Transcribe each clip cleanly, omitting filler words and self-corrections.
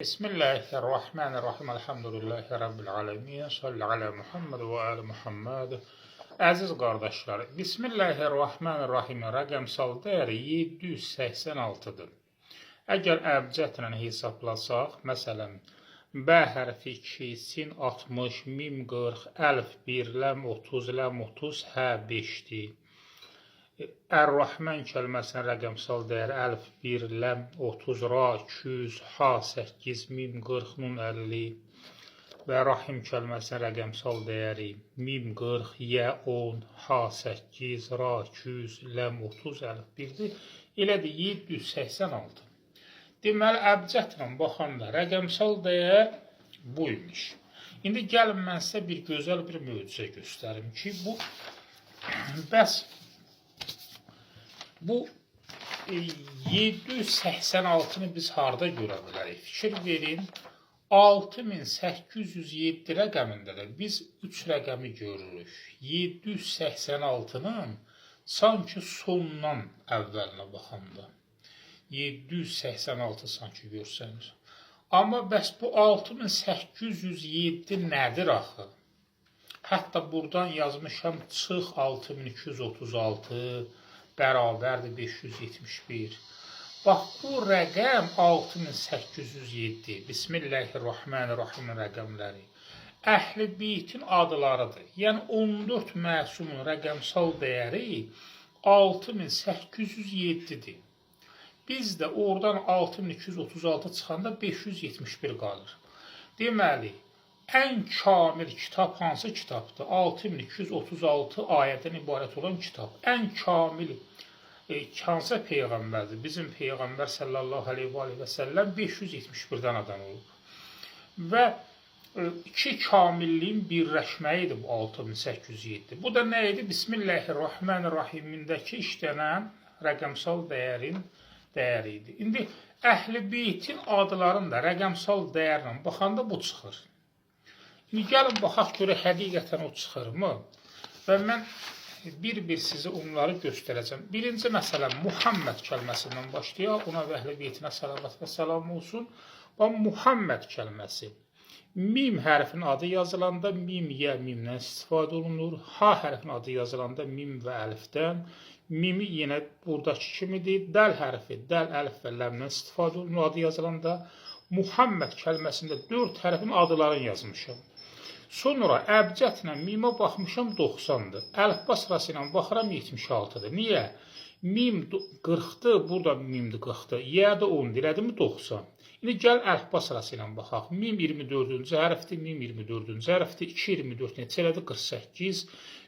Bismillahirrahmanirrahim. Elhamdülillahi Rabbil alemin. Salli ala Muhammed və ali Muhammed. Əziz qardaşlar, Bismillahirrahmanirrahim rəqəmsal dəyəri 786-dır. Əgər əbcədlə hesablasaq, məsələn, B hərfi 2, sin 60, mim 40, əlif 1, ləm 30, ləm 30, hə 5-dir. Ər-Rahman kəlməsinin rəqəmsal dəyəri əlif 1, ləm 30, ra 200, ha 8, mim 40, nun 50 və Rahim kəlməsinin rəqəmsal dəyəri mim 40, yə 10, ha 8, ra 200, ləm 30, əlif 1-dir. Elədir 786. Deməli, əbcədlə baxanda rəqəmsal dəyər buymuş. İndi gəlin mən sizə bir gözəl bir möcüzə göstərim ki, bu 786-nı biz harada görə bilərik? Fikir verin, 6807 rəqəmində də biz 3 rəqəmi görürük. 786-nın sanki sondan əvvəlinə baxanda. 786 sanki görsənir. Amma bəs bu 6807 nədir axı? Hətta buradan yazmışam, çıx 6236 bərabərdir 571. Bax, bu rəqəm 6807. Bismillahirrahmanirrahim rəqəmləri. Əhl-i beytin adlarıdır. Yəni 14 məsumun rəqəmsal dəyəri 6807-dir. Biz də oradan 6236 çıxanda 571 qalır. Deməli, ən kamil kitab hansı kitabdır? 6236 ayədən ibarət olan kitab. Ən kamil hansı peyğəmbərdir? Bizim peyğəmbər sallallahu aleyhi və səlləm 571-dən adam olub. Və iki kamilliyin birləşməyidir bu 6807. Bu da nə idi? Bismillahirrahmanirrahimindəki işlənən rəqəmsal dəyərin dəyəri idi. İndi Əhl-i beytin adlarında rəqəmsal dəyərlə baxanda bu çıxır. İndi gəlin baxaq görə həqiqətən o çıxırmı? Və mən bir-bir sizə onları göstərəcəm. Birinci məsələn, Muhammed kəlməsindən başlayaq. Ona və Əhl-i beytinə salavat və salam olsun. Və Muhammed kəlməsi. Mim hərfinin adı yazılanda mim, yə, mimdən istifadə olunur. Ha hərfinin adı yazılanda mim və əlifdən. Mimi yenə buradakı kimidir. Dəl hərfi, dəl, əlif və ləmdən istifadə olunur. Adı yazılanda Muhammed kəlməsində 4 hərfin adlarını yazmışam. Sonra əbcədlə mimə baxmışam 90-dır. Əlifba sırası ilə baxıram 76-dır. Niyə? Mim 40-dır, burada mimdir 40-dır. Yə də 10-dır, elədimi 90. İndi gəl əlifba sırası ilə baxaq. Mim 24-cü hərfdir, mim 24-cü hərfdir, 2, 24 neçə elədi? 48.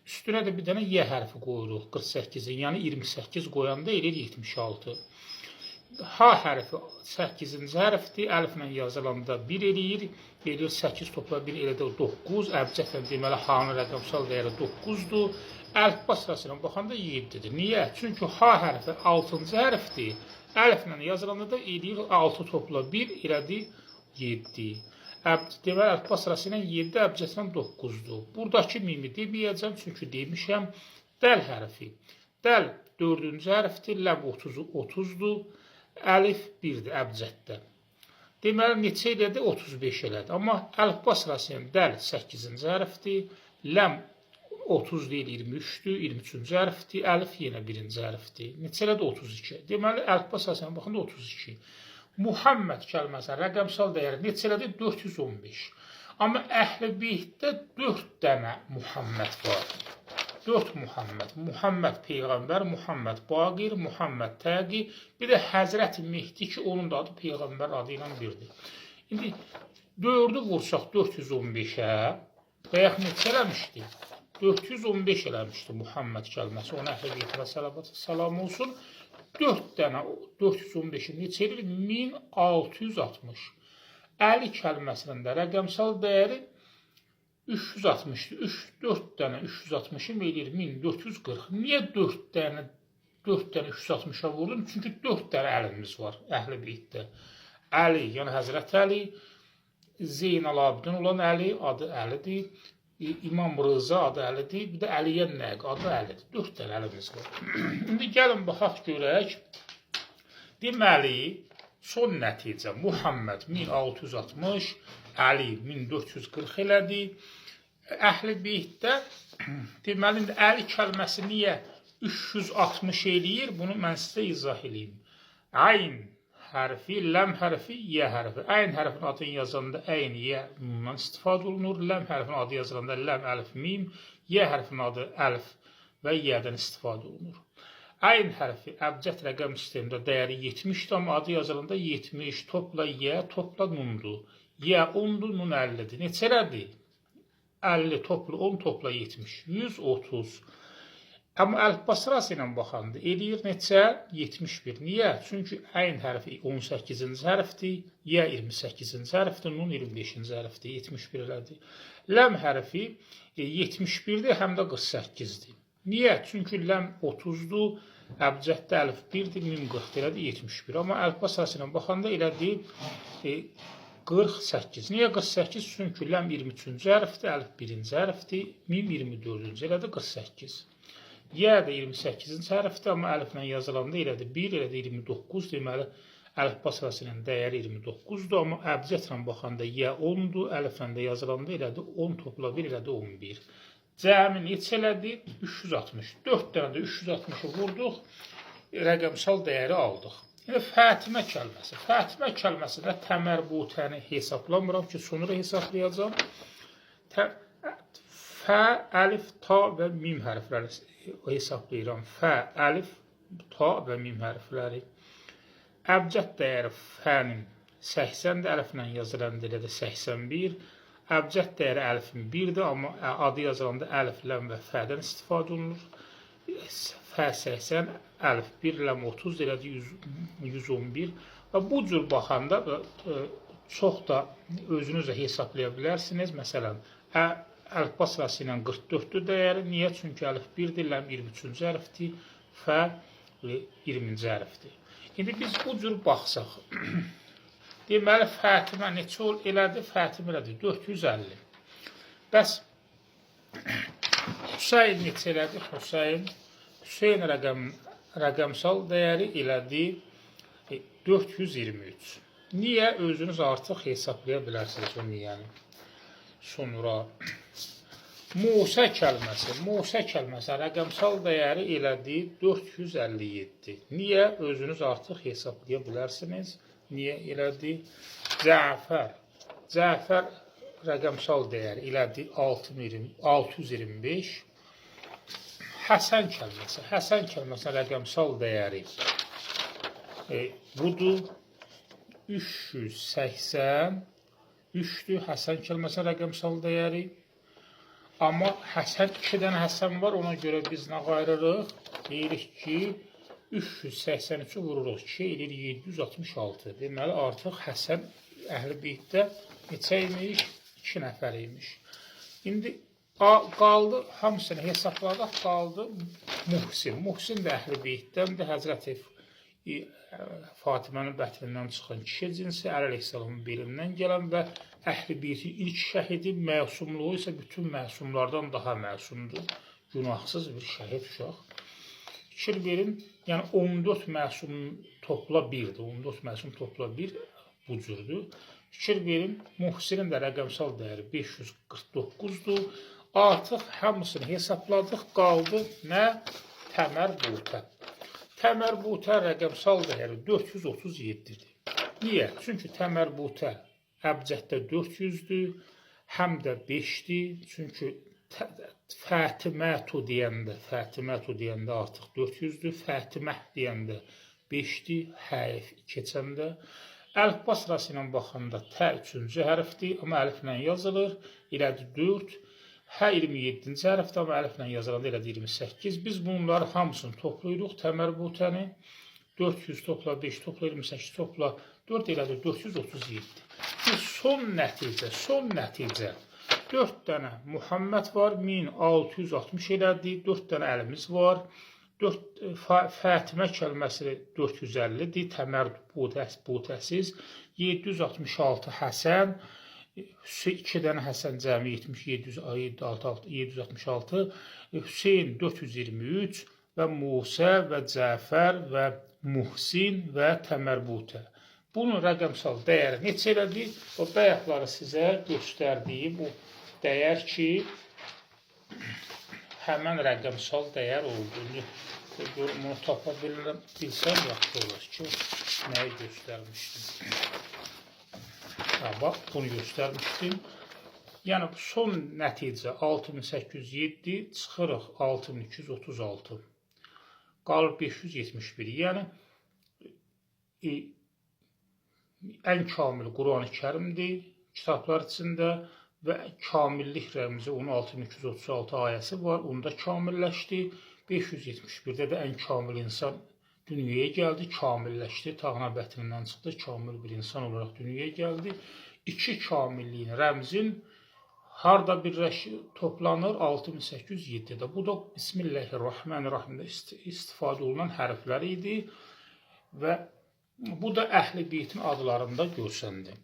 Üstünə də bir dənə yə hərfi qoyuruq 48-in, yəni 28 qoyanda eləyir 76. Ha hərfi 8-ci hərfdir, əliflə yazılanda 1 eləyir, 8 topla 1 elədə 9, əbcədlə deməli ha-nın rəqəmsal dəyəri 9-dur, əlifba sırasına baxanda 7-dir. Niyə? Çünki ha hərfi 6-cı hərfdir, əliflə yazılanda da eləyir 6 topla 1 elədi 7. Deməli, əlifba sırası ilə 7, əbcədlə 9-dur. Buradakı mimi deməyəcəm, çünki demişəm, dəl hərfi. Dəl 4-cü hərfdir, ləb 30-dur, əlif 1-dir əbcəddə. Deməli, neçə elədi? 35 elədi. Amma əlifba sırası ilə dəl 8-ci hərfdir, ləm 30 deyil, 23-dür, 23-cü hərfdir, əlif yenə 1-ci hərfdir. Neçə elədi? 32. Deməli, əlifba sırası ilə baxında 32. Muhammed kəlməsi rəqəmsal dəyəri neçə elədi? 415. Amma Əhl-i beytdə 4 dənə Muhammed var. 4 Muhammed. Muhammed Peyğəmbər, Muhammed Baqir, Muhammed Təqi, bir də Həzrət-i Mehdi ki, onun da adı Peyğəmbər adı ilə birdir. İndi 4-ü vursaq 415-ə, bayaq neçə eləmişdi? 415 eləmişdi Muhammed kəlməsi. Ona Əhl-i beytə salam olsun. 4 dənə 415-in neçə edir? 1660. Əli kəlməsində rəqəmsal dəyəri 360-dır. 4 dənə 360-ı eləyir 1440. Niyə 4 dənə 360-a vurdum? Çünki 4 dənə əlimiz var Əhl-i beytdə. Əli, yəni Həzrət Əli, Zeynal-Abidin olan Əli, adı Əlidir. İmam Rıza adı Əlidir, bir də Əliyə Nəq adı Əlidir. 4 dənə əlimiz var. İndi gəlin baxaq görək. Deməli, Son nəticə Muhammed 1660, Əli 1440 elədi. Əhl-i Beytdə deməli, Əli kəlməsi niyə 360 eləyir? Bunu mən sizə izah edeyim. Ayn hərfi, ləm hərfi, yə hərfi. Ayn hərfin adını yazanda əyn, yə bundan istifadə olunur. Ləm hərfin adı yazılanda ləm, əlif, mim. Yə hərfin adı əlif və yədən istifadə olunur. Ayn hərfi əbcəd rəqəm sistemində dəyəri 70-dir, amma adı yazılanda 70 topla yə, topla nundur. Yə 10-dur, nun 50-dir. Neçələrdir? 50 topla 10 topla 70, 130. Amma əlifba sırası ilə baxanda eləyir neçə? 71. Niyə? Çünki əyn hərfi 18-ci hərfdir, yə 28-ci hərfdir, nun 25-ci hərfdir, 71 elədir. Ləm hərfi 71-dir, həm də 48-dir. Niyə? Çünki ləm 30-dur, əbcəddə əlif 1-dir, mim 40 elədir, 71. Amma əlifba sırası ilə baxanda elədir 48. Niyə 48? Çünki ləm 23-cü hərfdir, əlif 1-ci hərfdir, mim 24-cü elədir, 48. Yə də 28-ci hərfdir, amma əliflə yazılanda elədir 1, elədir 29, deməli, əlifba sırası ilə dəyəri 29-dur, amma əbcədlə baxanda yə 10-dur, əliflə də yazılanda elədir 10 topla 1, elədir 11. Cəmi neçə elədi? 360. 4 dənə də 360-ı vurduq, rəqəmsal dəyəri aldıq. Yəni, Fətimə kəlməsi. Fətimə kəlməsində təmərbutəni hesablamıram ki, sonra hesablayacağım. Fə, əlif, ta və mim hərfləri hesablayıram. Fə, əlif, ta və mim hərfləri. Əbcəd dəyəri fənin 80-dir, əliflə yazılanda elədir 81. Əbcəd dəyəri əlifin 1-dir, amma adı yazılanda əlif, ləm və fədən istifadə olunur. Fə 80, əlif 1, ləm 30, elədir 111. Və bu cür baxanda çox da özünüz də hesablaya bilərsiniz. Məsələn, əlifba sırası ilə 44-dür dəyəri. Niyə? Çünki əlif 1-dir, ləm 23-cü hərfdir, fə 20-ci hərfdir. İndi biz bu cür baxsaq. Deməli, Fətimə neçə elədi? Fətimə elədi 450. Bəs Hüseyin neçə elədi? Hüseyin rəqəmsal dəyəri elədi 423. Niyə? Özünüz artıq hesablaya bilərsiniz o niyəni. Sonra Musə kəlməsi rəqəmsal dəyəri elədi 457. Niyə? Özünüz artıq hesablaya bilərsiniz. Niyə elədi? Cəfər rəqəmsal dəyəri elədi 625. Həsən kəlməsi rəqəmsal dəyəri budur 383-dür. Həsən kəlməsi rəqəmsal dəyəri. Amma Həsən, 2 dənə Həsən var, ona görə biz nə qayırırıq? Deyirik ki, 383-ü vururuq, 2 edir 766. Deməli, artıq Həsən Əhl-i Beytdə neçə imiş? 2 nəfər imiş. İndi qaldı, hamısını hesabladıq, qaldı Muhsin. Muhsin də Əhl-i Beytdəndir, Həzrəti Fatimənin bətnindən çıxan kişi cinsi, Əleyhisselamın belindən gələn və Əhl-i Beytin ilk şəhidi, məsumluğu isə bütün məsumlardan daha məsumdur. Günahsız bir şəhid uşaq. Fikir verin, yəni 14 məsum topla 1-dir. 14 məsum topla 1 bu cürdür. Fikir verin, Muhsinin də rəqəmsal dəyəri 549-dur. Artıq hamısını hesabladıq, qaldı nə? Təmərbutə. Təmərbutə rəqəmsal dəyəri 437-dir. Niyə? Çünki təmərbutə əbcəddə 400-dür, həm də 5-dir. Çünki Fətimətu deyəndə artıq 400-dür, Fətiməh deyəndə 5-dir, hərf keçəndə. Əlifba sırası ilə baxanda tə 3-cü hərfdir, amma əliflə yazılır, elədir 4. Hə 27-ci hərfdir, amma əliflə yazılanda elədir 28. Biz bunları hamısını toplayırıq, təmərbutəni. 400 topla 5 topla 28 topla 4 elədir 437. Son nəticə. 4 dənə Muhammed var, 1660 elədi, 4 dənə əlimiz var. Fətimə kəlməsi 450-dir, təmərbutəsiz. 766 Həsən, 2 dənə Həsən cəmi 766, Hüseyin 423 və Musə və Cəfər və Muhsin və Təmərbutə. Bunun rəqəmsal dəyəri neçə elədi? O bayaqları sizə göstərdiyi bu dəyər ki, həmən rəqəmsal dəyər oldu. Bunu tapa bilsəm yaxşı olar ki, nəyi göstərmişdim. Bax, bunu göstərmişdim. Yəni, son nəticə 6807, çıxırıq 6236. Qalır 571. Yəni, ən kamil Quran-ı Kərimdir kitablar içində və kamillik rəmzi onun 6236 ayəsi var, onda kamilləşdi. 571-də də ən kamil insan dünyaya gəldi, kamilləşdi, tağına bətnindən çıxdı, kamil bir insan olaraq dünyaya gəldi. İki kamilliyin, rəmzin harada toplanır? 6807-də. Bu da Bismillahirrahmanirrahimdə istifadə olunan hərflər idi və bu da Əhl-i Beytin adlarında görsəndi.